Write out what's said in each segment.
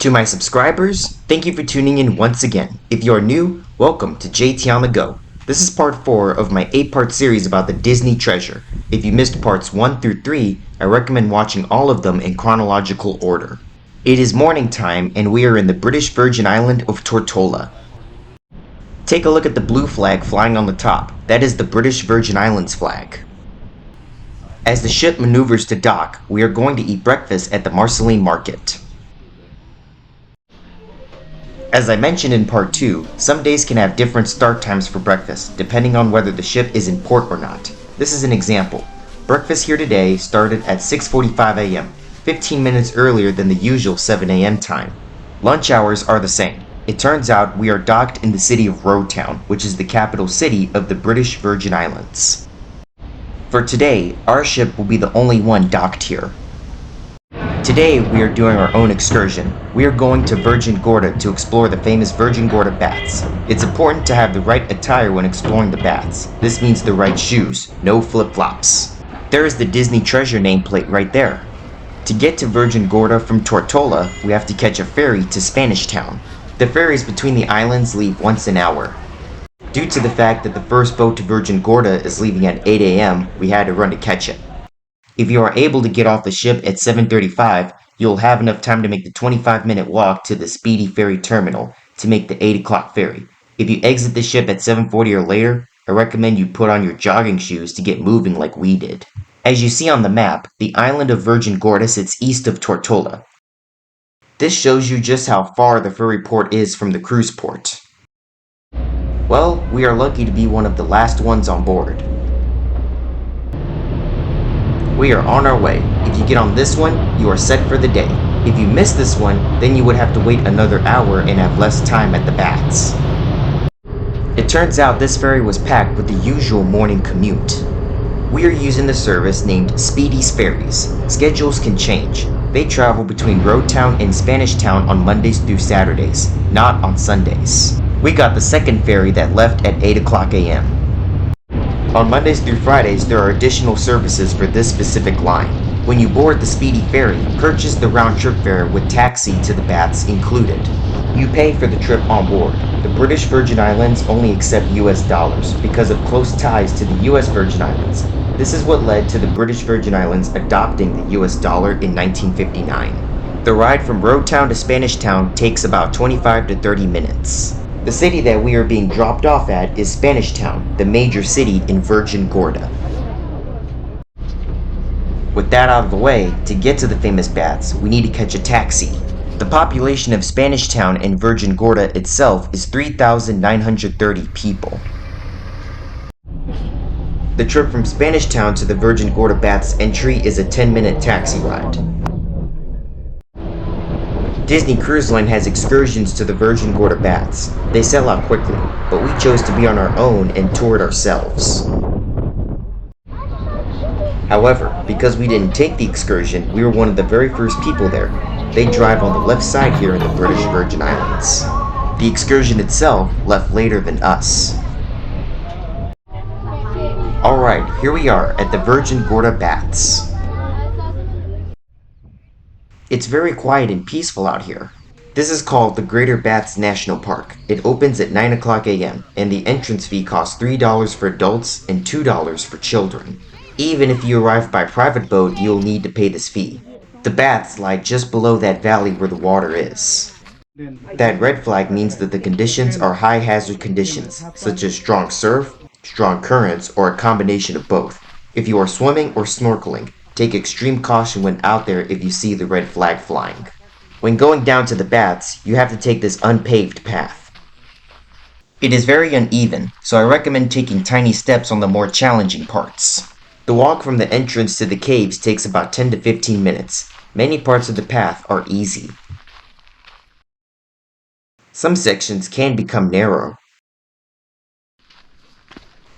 To my subscribers, thank you for tuning in once again. If you are new, welcome to JT on the Go. This is part 4 of my 8-part series about the Disney treasure. If you missed parts 1 through 3, I recommend watching all of them in chronological order. It is morning time and we are in the British Virgin Island of Tortola. Take a look at the blue flag flying on the top. That is the British Virgin Islands flag. As the ship maneuvers to dock, we are going to eat breakfast at the Marceline Market. As I mentioned in part 2, some days can have different start times for breakfast, depending on whether the ship is in port or not. This is an example. Breakfast here today started at 6:45 a.m., 15 minutes earlier than the usual 7 a.m. time. Lunch hours are the same. It turns out we are docked in the city of Roadtown, which is the capital city of the British Virgin Islands. For today, our ship will be the only one docked here. Today we are doing our own excursion. We are going to Virgin Gorda to explore the famous Virgin Gorda Baths. It's important to have the right attire when exploring the baths. This means the right shoes, no flip-flops. There is the Disney treasure nameplate right there. To get to Virgin Gorda from Tortola, we have to catch a ferry to Spanish Town. The ferries between the islands leave once an hour. Due to the fact that the first boat to Virgin Gorda is leaving at 8 a.m., we had to run to catch it. If you are able to get off the ship at 7:35, you'll have enough time to make the 25-minute walk to the Speedy Ferry Terminal to make the 8 o'clock ferry. If you exit the ship at 7:40 or later, I recommend you put on your jogging shoes to get moving like we did. As you see on the map, the island of Virgin Gorda sits east of Tortola. This shows you just how far the ferry port is from the cruise port. Well, we are lucky to be one of the last ones on board. We are on our way. If you get on this one, you are set for the day. If you miss this one, then you would have to wait another hour and have less time at the baths. It turns out this ferry was packed with the usual morning commute. We are using the service named Speedy's Ferries. Schedules can change. They travel between Roadtown and Spanish Town on Mondays through Saturdays, not on Sundays. We got the second ferry that left at 8 o'clock a.m. On Mondays through Fridays, there are additional services for this specific line. When you board the Speedy Ferry, purchase the round-trip fare with taxi to the baths included. You pay for the trip on board. The British Virgin Islands only accept US dollars because of close ties to the US Virgin Islands. This is what led to the British Virgin Islands adopting the US dollar in 1959. The ride from Roadtown to Spanish Town takes about 25 to 30 minutes. The city that we are being dropped off at is Spanish Town, the major city in Virgin Gorda. With that out of the way, to get to the famous baths, we need to catch a taxi. The population of Spanish Town and Virgin Gorda itself is 3,930 people. The trip from Spanish Town to the Virgin Gorda Baths entry is a 10-minute taxi ride. Disney Cruise Line has excursions to the Virgin Gorda Baths. They sell out quickly, but we chose to be on our own and tour it ourselves. However, because we didn't take the excursion, we were one of the very first people there. They drive on the left side here in the British Virgin Islands. The excursion itself left later than us. Alright, here we are at the Virgin Gorda Baths. It's very quiet and peaceful out here. This is called the Greater Baths National Park. It opens at 9 o'clock a.m. and the entrance fee costs $3 for adults and $2 for children. Even if you arrive by private boat, you'll need to pay this fee. The baths lie just below that valley where the water is. That red flag means that the conditions are high hazard conditions, such as strong surf, strong currents, or a combination of both. If you are swimming or snorkeling, take extreme caution when out there if you see the red flag flying. When going down to the baths, you have to take this unpaved path. It is very uneven, so I recommend taking tiny steps on the more challenging parts. The walk from the entrance to the caves takes about 10 to 15 minutes. Many parts of the path are easy. Some sections can become narrow.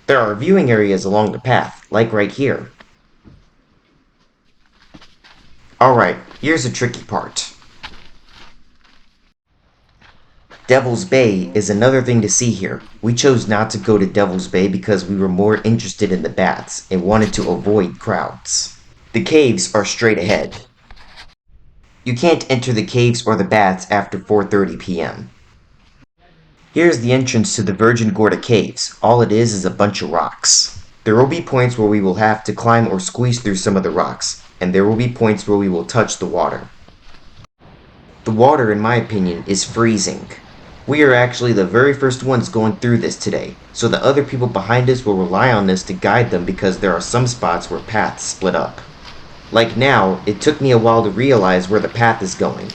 There are viewing areas along the path, like right here. Alright, here's a tricky part. Devil's Bay is another thing to see here. We chose not to go to Devil's Bay because we were more interested in the baths and wanted to avoid crowds. The caves are straight ahead. You can't enter the caves or the baths after 4:30 p.m. Here's the entrance to the Virgin Gorda Caves. All it is a bunch of rocks. There will be points where we will have to climb or squeeze through some of the rocks, and there will be points where we will touch the water. The water, in my opinion, is freezing. We are actually the very first ones going through this today, so the other people behind us will rely on this to guide them because there are some spots where paths split up. Like now, it took me a while to realize where the path is going.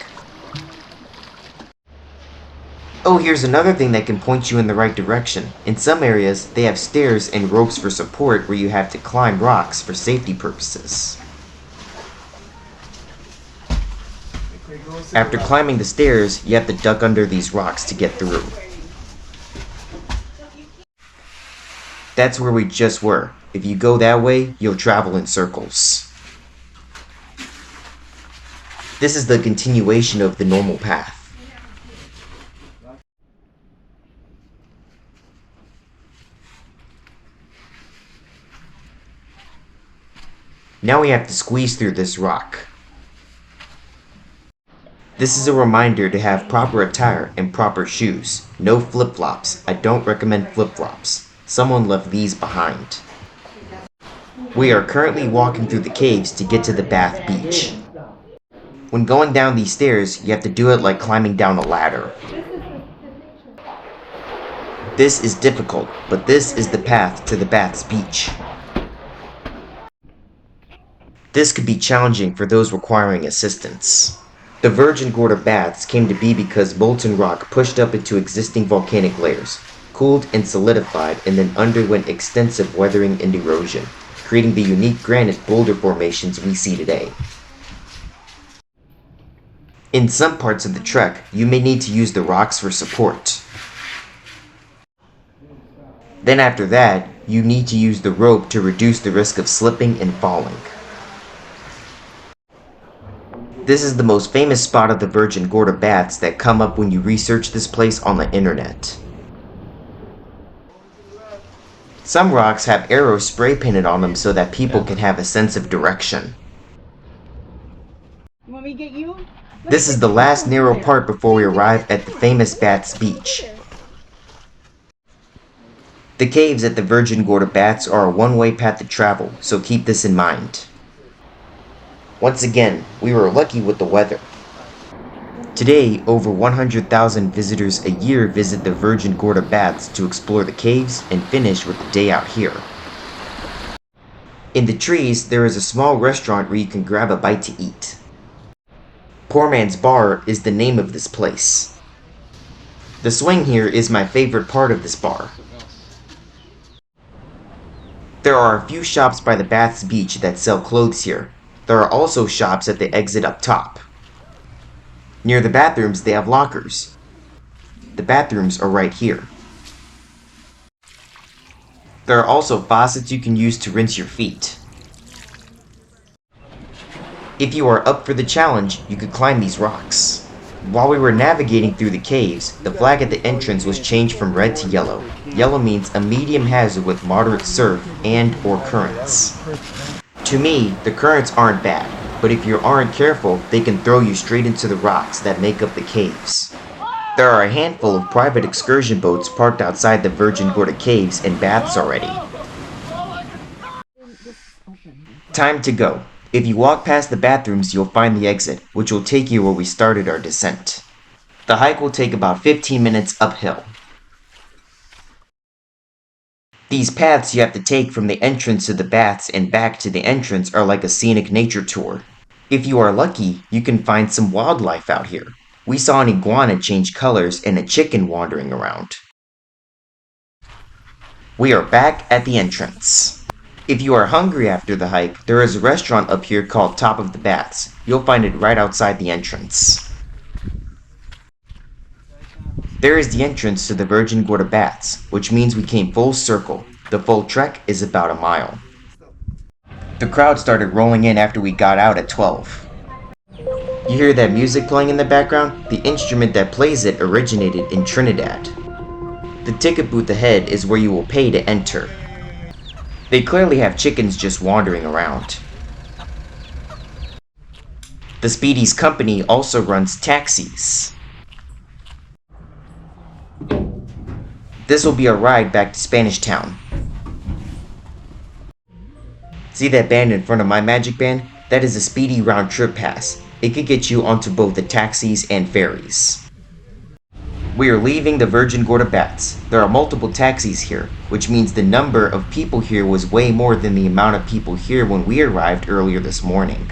Oh, here's another thing that can point you in the right direction. In some areas, they have stairs and ropes for support where you have to climb rocks for safety purposes. After climbing the stairs, you have to duck under these rocks to get through. That's where we just were. If you go that way, you'll travel in circles. This is the continuation of the normal path. Now we have to squeeze through this rock. This is a reminder to have proper attire and proper shoes. No flip-flops. I don't recommend flip-flops. Someone left these behind. We are currently walking through the caves to get to the bath beach. When going down these stairs, you have to do it like climbing down a ladder. This is difficult, but this is the path to the bath's beach. This could be challenging for those requiring assistance. The Virgin Gorda Baths came to be because molten rock pushed up into existing volcanic layers, cooled and solidified, and then underwent extensive weathering and erosion, creating the unique granite boulder formations we see today. In some parts of the trek, you may need to use the rocks for support. Then after that, you need to use the rope to reduce the risk of slipping and falling. This is the most famous spot of the Virgin Gorda Baths that come up when you research this place on the internet. Some rocks have arrows spray painted on them so that people can have a sense of direction. You want me to get you? This is the last narrow part before we arrive at the famous Baths Beach. The caves at the Virgin Gorda Baths are a one-way path to travel, so keep this in mind. Once again, we were lucky with the weather. Today, over 100,000 visitors a year visit the Virgin Gorda Baths to explore the caves and finish with the day out here. In the trees, there is a small restaurant where you can grab a bite to eat. Poor Man's Bar is the name of this place. The swing here is my favorite part of this bar. There are a few shops by the Baths Beach that sell clothes here. There are also shops at the exit up top. Near the bathrooms, they have lockers. The bathrooms are right here. There are also faucets you can use to rinse your feet. If you are up for the challenge, you could climb these rocks. While we were navigating through the caves, the flag at the entrance was changed from red to yellow. Yellow means a medium hazard with moderate surf and/or currents. To me, the currents aren't bad, but if you aren't careful, they can throw you straight into the rocks that make up the caves. There are a handful of private excursion boats parked outside the Virgin Gorda Caves and Baths already. Time to go. If you walk past the bathrooms, you'll find the exit, which will take you where we started our descent. The hike will take about 15 minutes uphill. These paths you have to take from the entrance to the baths and back to the entrance are like a scenic nature tour. If you are lucky, you can find some wildlife out here. We saw an iguana change colors and a chicken wandering around. We are back at the entrance. If you are hungry after the hike, there is a restaurant up here called Top of the Baths. You'll find it right outside the entrance. There is the entrance to the Virgin Gorda Baths, which means we came full circle. The full trek is about a mile. The crowd started rolling in after we got out at 12. You hear that music playing in the background? The instrument that plays it originated in Trinidad. The ticket booth ahead is where you will pay to enter. They clearly have chickens just wandering around. The Speedy's company also runs taxis. This will be our ride back to Spanish Town. See that band in front of my magic band? That is a Speedy round trip pass. It could get you onto both the taxis and ferries. We are leaving the Virgin Gorda Baths. There are multiple taxis here, which means the number of people here was way more than the amount of people here when we arrived earlier this morning.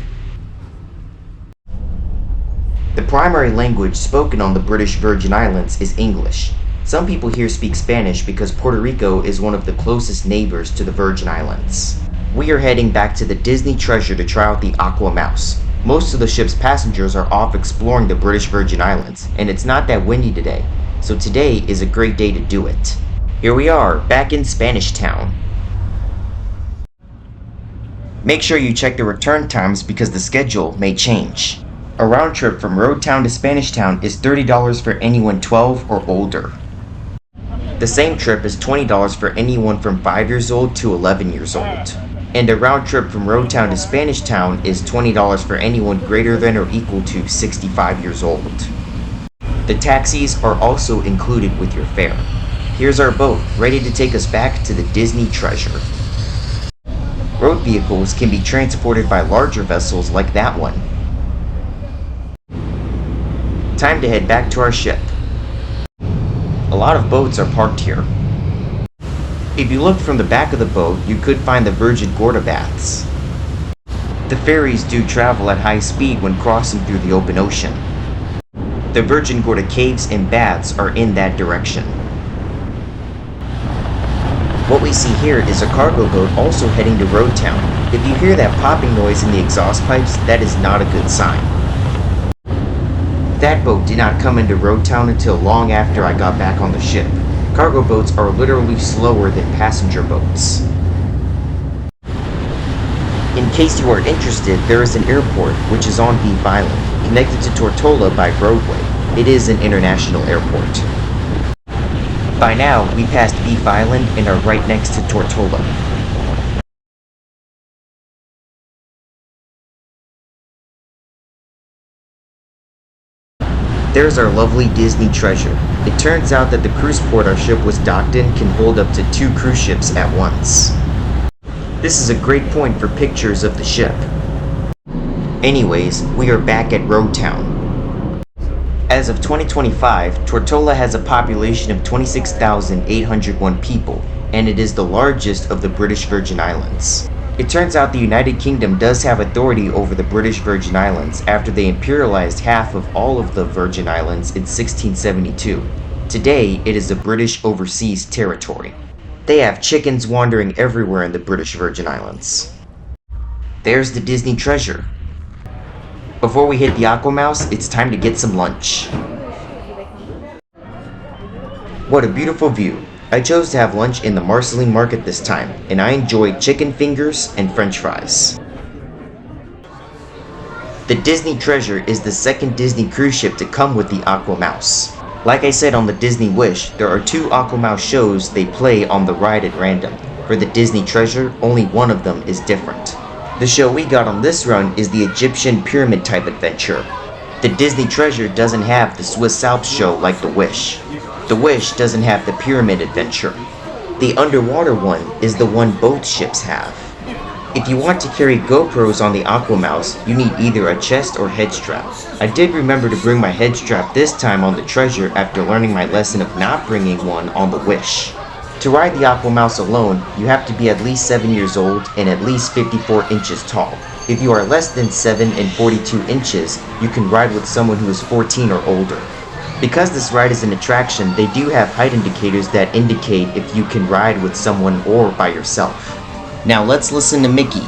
The primary language spoken on the British Virgin Islands is English. Some people here speak Spanish because Puerto Rico is one of the closest neighbors to the Virgin Islands. We are heading back to the Disney Treasure to try out the Aqua Mouse. Most of the ship's passengers are off exploring the British Virgin Islands, and it's not that windy today, so today is a great day to do it. Here we are, back in Spanish Town. Make sure you check the return times because the schedule may change. A round trip from Road Town to Spanish Town is $30 for anyone 12 or older. The same trip is $20 for anyone from 5 years old to 11 years old. And a round trip from Road Town to Spanish Town is $20 for anyone greater than or equal to 65 years old. The taxis are also included with your fare. Here's our boat, ready to take us back to the Disney Treasure. Road vehicles can be transported by larger vessels like that one. Time to head back to our ship. A lot of boats are parked here. If you look from the back of the boat, you could find the Virgin Gorda Baths. The ferries do travel at high speed when crossing through the open ocean. The Virgin Gorda Caves and Baths are in that direction. What we see here is a cargo boat also heading to Road Town. If you hear that popping noise in the exhaust pipes, that is not a good sign. That boat did not come into Road Town until long after I got back on the ship. Cargo boats are literally slower than passenger boats. In case you are interested, there is an airport which is on Beef Island, connected to Tortola by roadway. It is an international airport. By now, we passed Beef Island and are right next to Tortola. There's our lovely Disney Treasure. It turns out that the cruise port our ship was docked in can hold up to 2 cruise ships at once. This is a great point for pictures of the ship. Anyways, we are back at Road Town. As of 2025, Tortola has a population of 26,801 people, and it is the largest of the British Virgin Islands. It turns out the United Kingdom does have authority over the British Virgin Islands after they imperialized half of all of the Virgin Islands in 1672. Today, it is a British overseas territory. They have chickens wandering everywhere in the British Virgin Islands. There's the Disney Treasure. Before we hit the Aqua Mouse, it's time to get some lunch. What a beautiful view. I chose to have lunch in the Marceline Market this time, and I enjoyed chicken fingers and french fries. The Disney Treasure is the second Disney cruise ship to come with the Aqua Mouse. Like I said on the Disney Wish, there are 2 Aqua Mouse shows they play on the ride at random. For the Disney Treasure, only one of them is different. The show we got on this run is the Egyptian pyramid type adventure. The Disney Treasure doesn't have the Swiss Alps show like the Wish. The Wish doesn't have the pyramid adventure. The underwater one is the one both ships have. If you want to carry GoPros on the Aqua Mouse, you need either a chest or head strap. I did remember to bring my head strap this time on the Treasure after learning my lesson of not bringing one on the Wish. To ride the Aqua Mouse alone, you have to be at least 7 years old and at least 54 inches tall. If you are less than 7 and 42 inches, you can ride with someone who is 14 or older. Because this ride is an attraction, they do have height indicators that indicate if you can ride with someone or by yourself. Now let's listen to Mickey.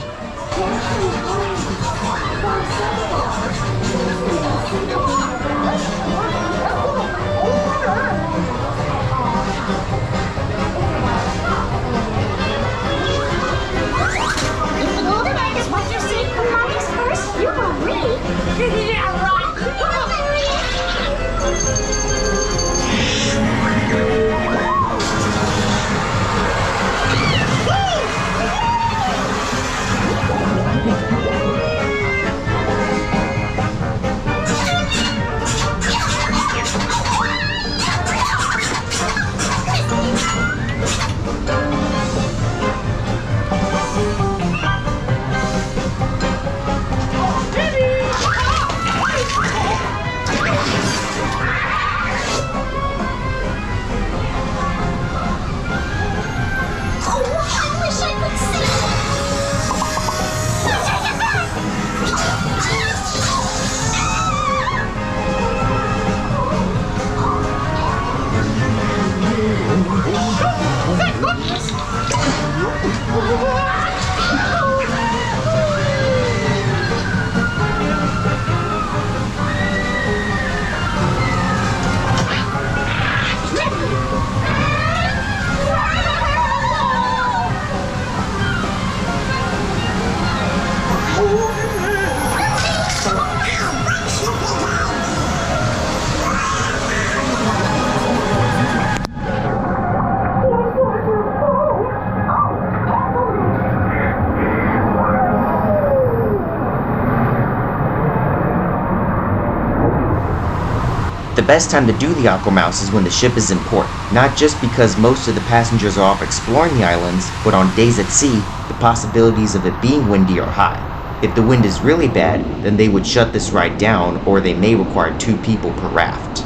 The best time to do the Aqua Mouse is when the ship is in port, not just because most of the passengers are off exploring the islands, but on days at sea, the possibilities of it being windy are high. If the wind is really bad, then they would shut this ride down, or they may require 2 people per raft.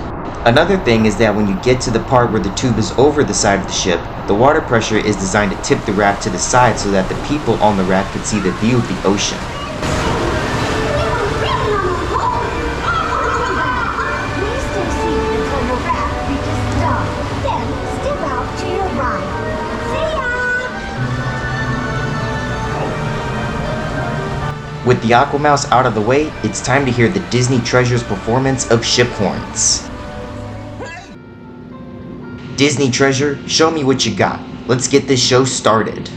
Another thing is that when you get to the part where the tube is over the side of the ship, the water pressure is designed to tip the raft to the side so that the people on the raft can see the view of the ocean. With the Aqua Mouse out of the way, it's time to hear the Disney Treasures performance of ship horns. Disney Treasure, show me what you got. Let's get this show started.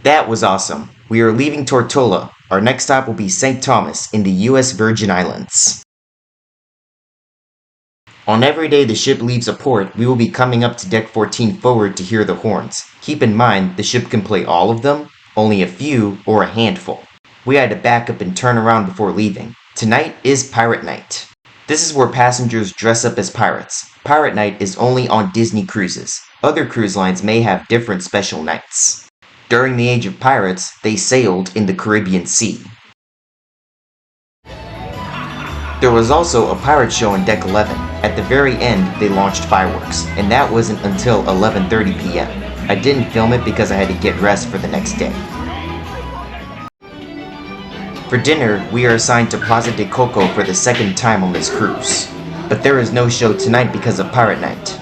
That was awesome. We are leaving Tortola. Our next stop will be St. Thomas in the US Virgin Islands. On every day the ship leaves a port, we will be coming up to deck 14 forward to hear the horns. Keep in mind, the ship can play all of them, only a few, or a handful. We had to back up and turn around before leaving. Tonight is Pirate Night. This is where passengers dress up as pirates. Pirate Night is only on Disney cruises. Other cruise lines may have different special nights. During the age of pirates, they sailed in the Caribbean Sea. There was also a pirate show on Deck 11. At the very end, they launched fireworks, and that wasn't until 11:30 p.m. I didn't film it because I had to get rest for the next day. For dinner, we are assigned to Plaza de Coco for the second time on this cruise. But there is no show tonight because of Pirate Night.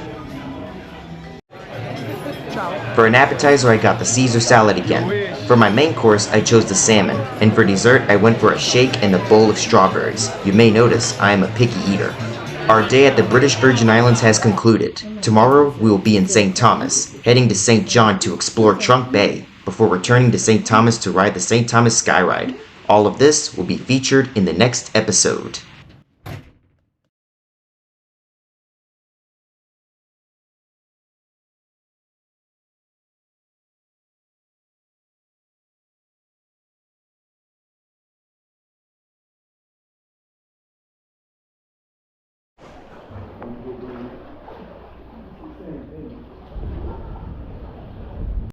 For an appetizer, I got the Caesar salad again. For my main course, I chose the salmon, and for dessert, I went for a shake and a bowl of strawberries. You may notice I am a picky eater. Our day at the British Virgin Islands has concluded. Tomorrow, we will be in St. Thomas, heading to St. John to explore Trunk Bay, before returning to St. Thomas to ride the St. Thomas Skyride. All of this will be featured in the next episode.